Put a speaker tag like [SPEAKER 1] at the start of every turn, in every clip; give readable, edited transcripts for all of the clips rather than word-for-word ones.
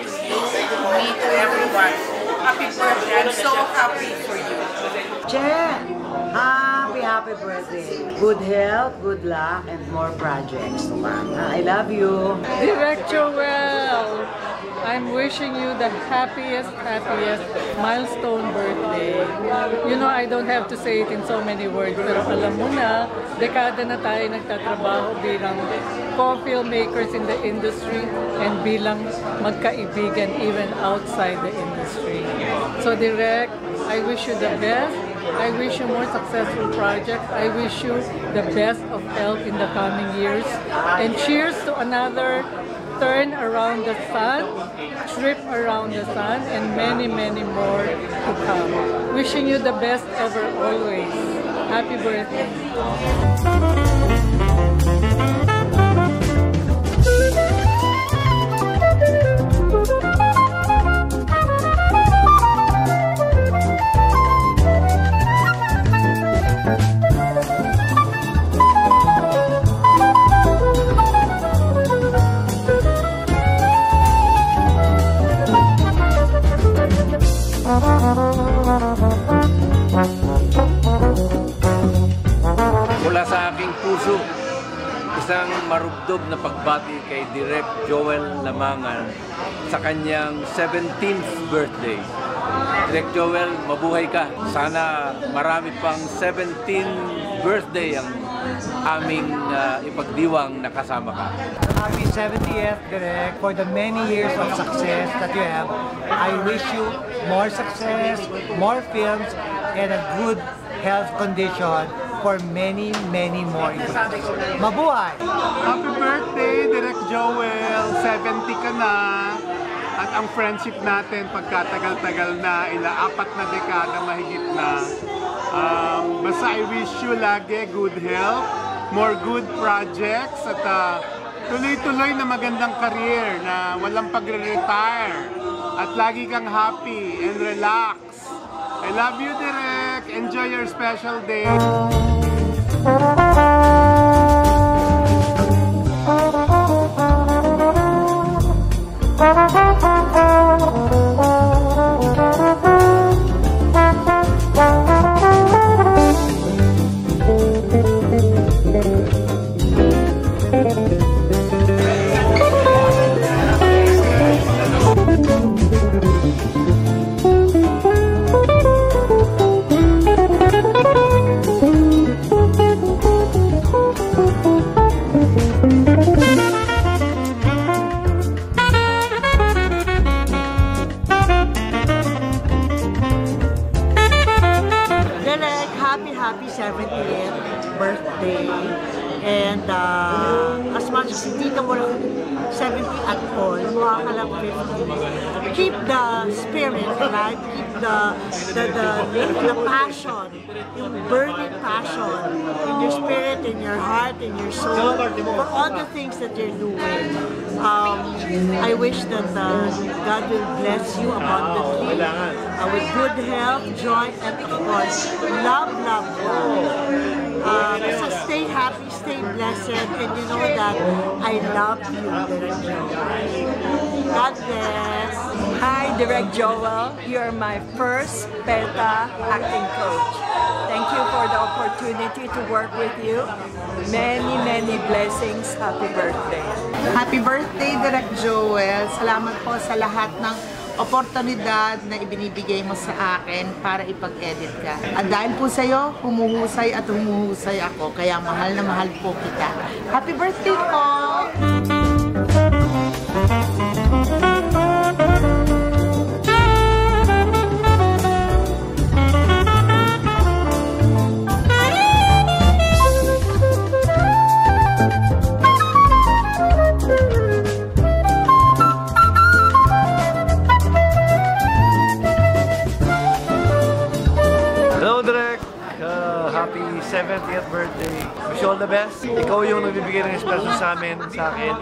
[SPEAKER 1] you, to me, to everyone. Happy birthday. I'm so happy for you.
[SPEAKER 2] Jen, happy birthday. Good health, good luck, and more projects. I love you.
[SPEAKER 3] Direct Joel, I'm wishing you the happiest milestone birthday. You know, I don't have to say it in so many words, pero alam mo na, dekada na tayo nagtatrabaho bilang co-filmmakers in the industry and bilang magkaibigan even outside the industry. So Direct, I wish you the best. I wish you more successful projects. I wish you the best of health in the coming years. And cheers to another turn around the sun, trip around the sun, and many more to come. Wishing you the best ever, always. Happy birthday.
[SPEAKER 4] Mula sa aking puso, isang marubdob na pagbati kay Direk Joel Lamangan sa kanyang 17th birthday. Direk Joel, mabuhay ka. Sana marami pang 17th birthday ang aming ipagdiwang na kasama ka.
[SPEAKER 5] Happy 70th, Direk, for the many years of success that you have. I wish you more success, more films, and a good health condition for many more years. Mabuhay!
[SPEAKER 6] Happy birthday, Direk Joel! 70 ka na. At ang friendship natin, pagkatagal-tagal na, 4 na dekada mahigit na. Basta I wish you lagi good health, more good projects, at tuloy-tuloy na magandang career na walang pagre-retire. At lagi kang happy and relax. I love you, Direk. Enjoy your special day.
[SPEAKER 2] Happy 70th birthday. And as much as hindi ka mo lang 70 at all, mukha ka lang 50. Keep the spirit alive, keep the passion, yung burning passion in your spirit, in your heart, in your soul, for all the things that you're doing. I wish that God will bless you abundantly with good health, joy, and of course, love. So stay happy, stay blessed, and you know that I love you, Direk Joel. God bless.
[SPEAKER 7] Hi, Direk Joel. You're my first PETA acting coach. Thank you for the opportunity to work with you. Many blessings. Happy birthday.
[SPEAKER 1] Happy birthday, Direk Joel. Salamat po sa lahat ng oportunidad na ibinibigay mo sa akin para ipag-edit ka. At dahil po sa'yo, humuhusay at humuhusay ako. Kaya mahal na mahal po kita. Happy birthday po!
[SPEAKER 5] Happy 70th birthday. Wish you all the best. Ikaw yung nagbibigay ng inspiration sa amin, sa akin.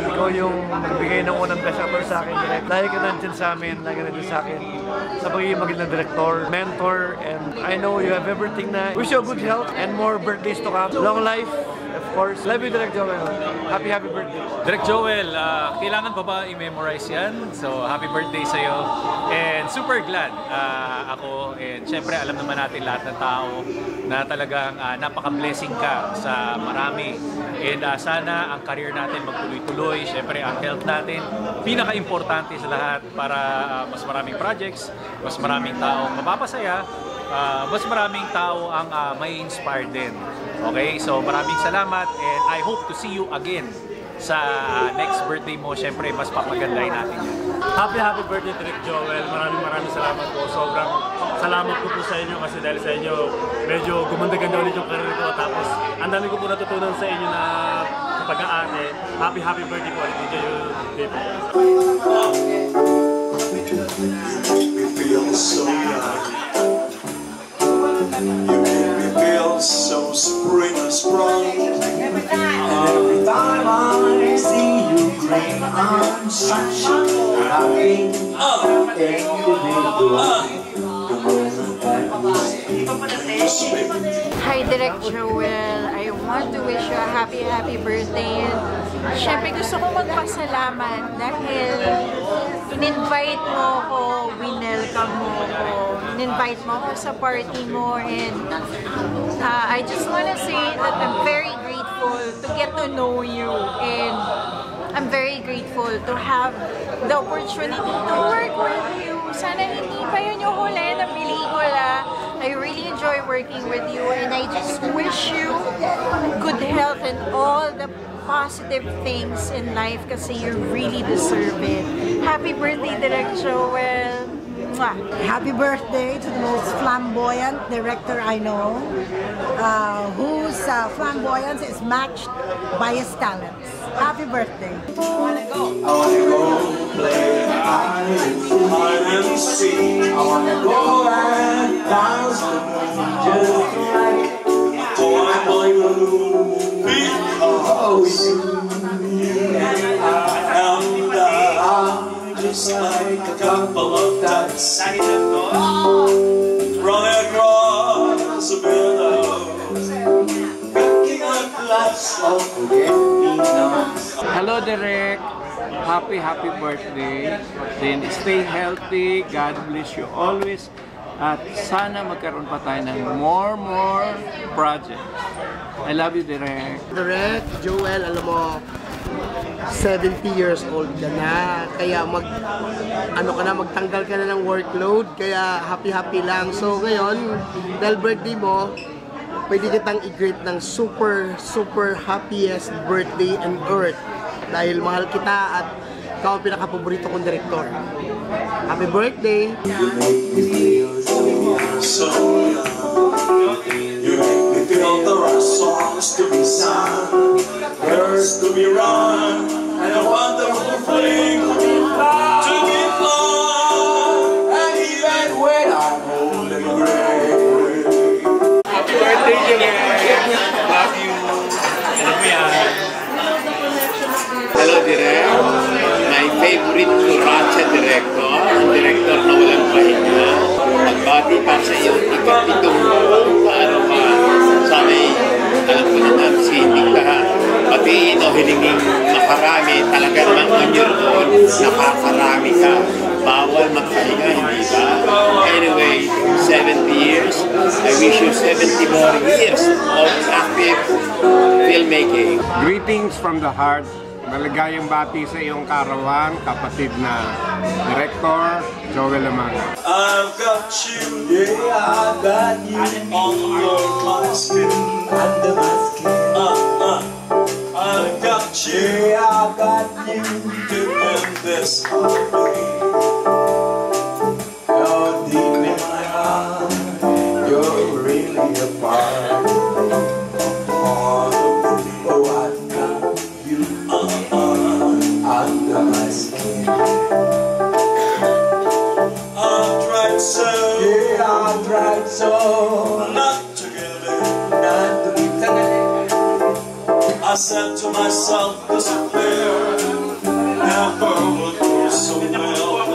[SPEAKER 5] Ikaw yung nagbigay ng unang best actor sa akin. Lagi ka nandiyan sa amin, lagi ka nandiyan sa akin. Sa pagiging magandang director, mentor, and I know you have everything na. Wish you good health and more birthdays to come. Long life, of course. Love you, Direk Joel. Happy birthday.
[SPEAKER 8] Direk Joel, kailangan pa ba i-memorize yan? So, happy birthday sa'yo. And super glad ako. And syempre, alam naman natin lahat ng tao na talagang napaka-blessing ka sa marami. And sana ang career natin magtuloy-tuloy. Syempre, ang health natin, pinaka-importante sa lahat para mas maraming projects, mas maraming taong mapapasaya, mas maraming tao ang may inspire din. Okay? So maraming salamat and I hope to see you again sa next birthday mo. Siyempre, mas papagandahin natin yan.
[SPEAKER 9] Happy birthday, Direk Joel. Maraming salamat po. Sobrang salamat ko po sa inyo kasi dahil sa inyo, medyo gumanda-ganda ulit yung career ko. Tapos, ang dami ko po natutunan sa inyo na pag-aarte. Happy birthday po.
[SPEAKER 10] So spring is bright, and every time I see you grin, I'm such a happy
[SPEAKER 11] Hi, Direk Joel. I want to wish you a happy birthday. Siyempre gusto ko magpasalamat dahil in-invite mo ako, winelcome mo ako, in-invite mo ako sa party mo, and I just want to say that I'm very grateful to get to know you, and I'm very grateful to have the opportunity to work with you. Sana hindi pa yun yung huli ng pelikula. I really enjoy working with you, and I just wish you good health and all the positive things in life kasi you really deserve it. Happy birthday, Direk Joel! Mwah.
[SPEAKER 2] Happy birthday to the most flamboyant director I know, whose flamboyance is matched by his talents. Happy birthday!
[SPEAKER 10] I wanna go play hide and seek. I wanna go and dance the moon just like a toy balloon. Because you and I am just like a couple of ducks running across the billows, picking up lots of forget-me-nots.
[SPEAKER 4] Hello, Direk. Happy birthday. Then stay healthy. God bless you always. At sana magkaroon pa tayo ng more projects. I love you, Direk.
[SPEAKER 12] Direk Joel, alam mo, 70 years old ka na, kaya magtanggal ka na ng workload, kaya happy lang. So ngayon, dahil birthday mo, pwede kitang i-greet ng super happiest birthday on earth. Dahil mahal kita at ikaw ang pinaka-paborito kong direktor. Happy birthday!
[SPEAKER 10] You make me feel so young. You make me feel there are songs to be sung, birds to be run, and a wonderful flame to be fun. And even when I'm old and gray.
[SPEAKER 9] Happy birthday, Direk! Love you! Alam mo yan.
[SPEAKER 13] Hello, Direk. My favorite Turacha director, ang director na walang pahinga. Magbati para sa iyong ikapitong kaarawan. Sana'y, alam ko naman, sinig ka. Batiin o hilingin makarami. Talaga naman on your own, nakakarami ka. Bawal magpahinga, hindi ba? Anyway, 70 years. I wish you 70 more years of active filmmaking.
[SPEAKER 6] Greetings from the heart. Maligayang bati sa iyong karawan, kapatid na Director Joel Lamanga.
[SPEAKER 10] I've got you, yeah, I've got you under my skin, under my skin. I've got you, yeah, I've got you deep in this heart. You're deep in my heart, you're really a part. Under my skin. I've tried so, yeah, I've tried so not to give in, not to be taken. I said to myself, this affair never will go so well.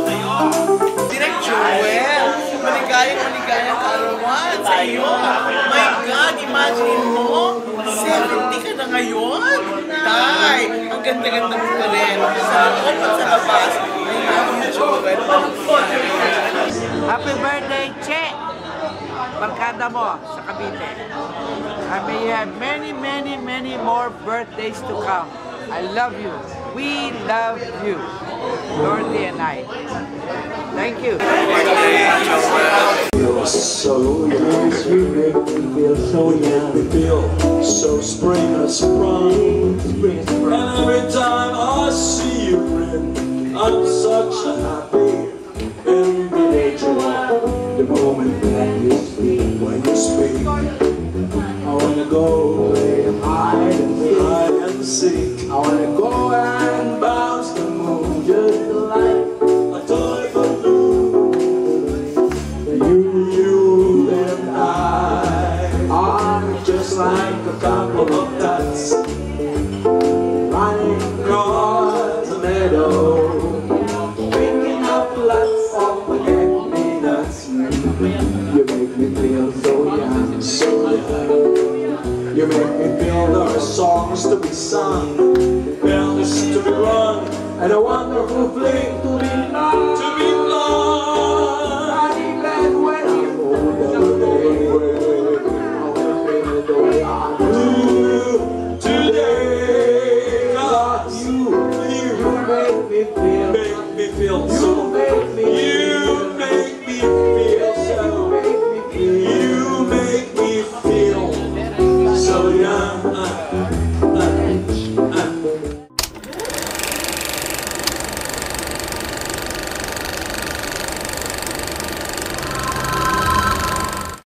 [SPEAKER 1] Direk Joel, maligayang kaarawan sa iyo. My God, imagine mo, 70 ka na ngayon.
[SPEAKER 12] ganda-ganda mo pa rin. Sa loob at sa labas, ay namin Joel.
[SPEAKER 14] Happy birthday, Che! Barkada mo sa Cavite. I may have many more birthdays to come. I love you. We love you. Dorothy and I. Thank you.
[SPEAKER 10] You're so young, you make me feel so young. We feel so spring has sprung. And every time I see you grin, I'm such a happy individual. The moment that you speak, when you speak, I wanna go play hide and seek. I wanna go and bounce the moon just like a toy balloon. You and I are just like a couple of dots running across the meadow, picking up lots of forget-me-nots. You make me feel so young, so young. You make me feel there are songs to be sung, bells to be rung, and a wonderful fling to be loved. To be loved. And even when I'm older, I will feel the way I do today. 'Cause you make me feel so. You make me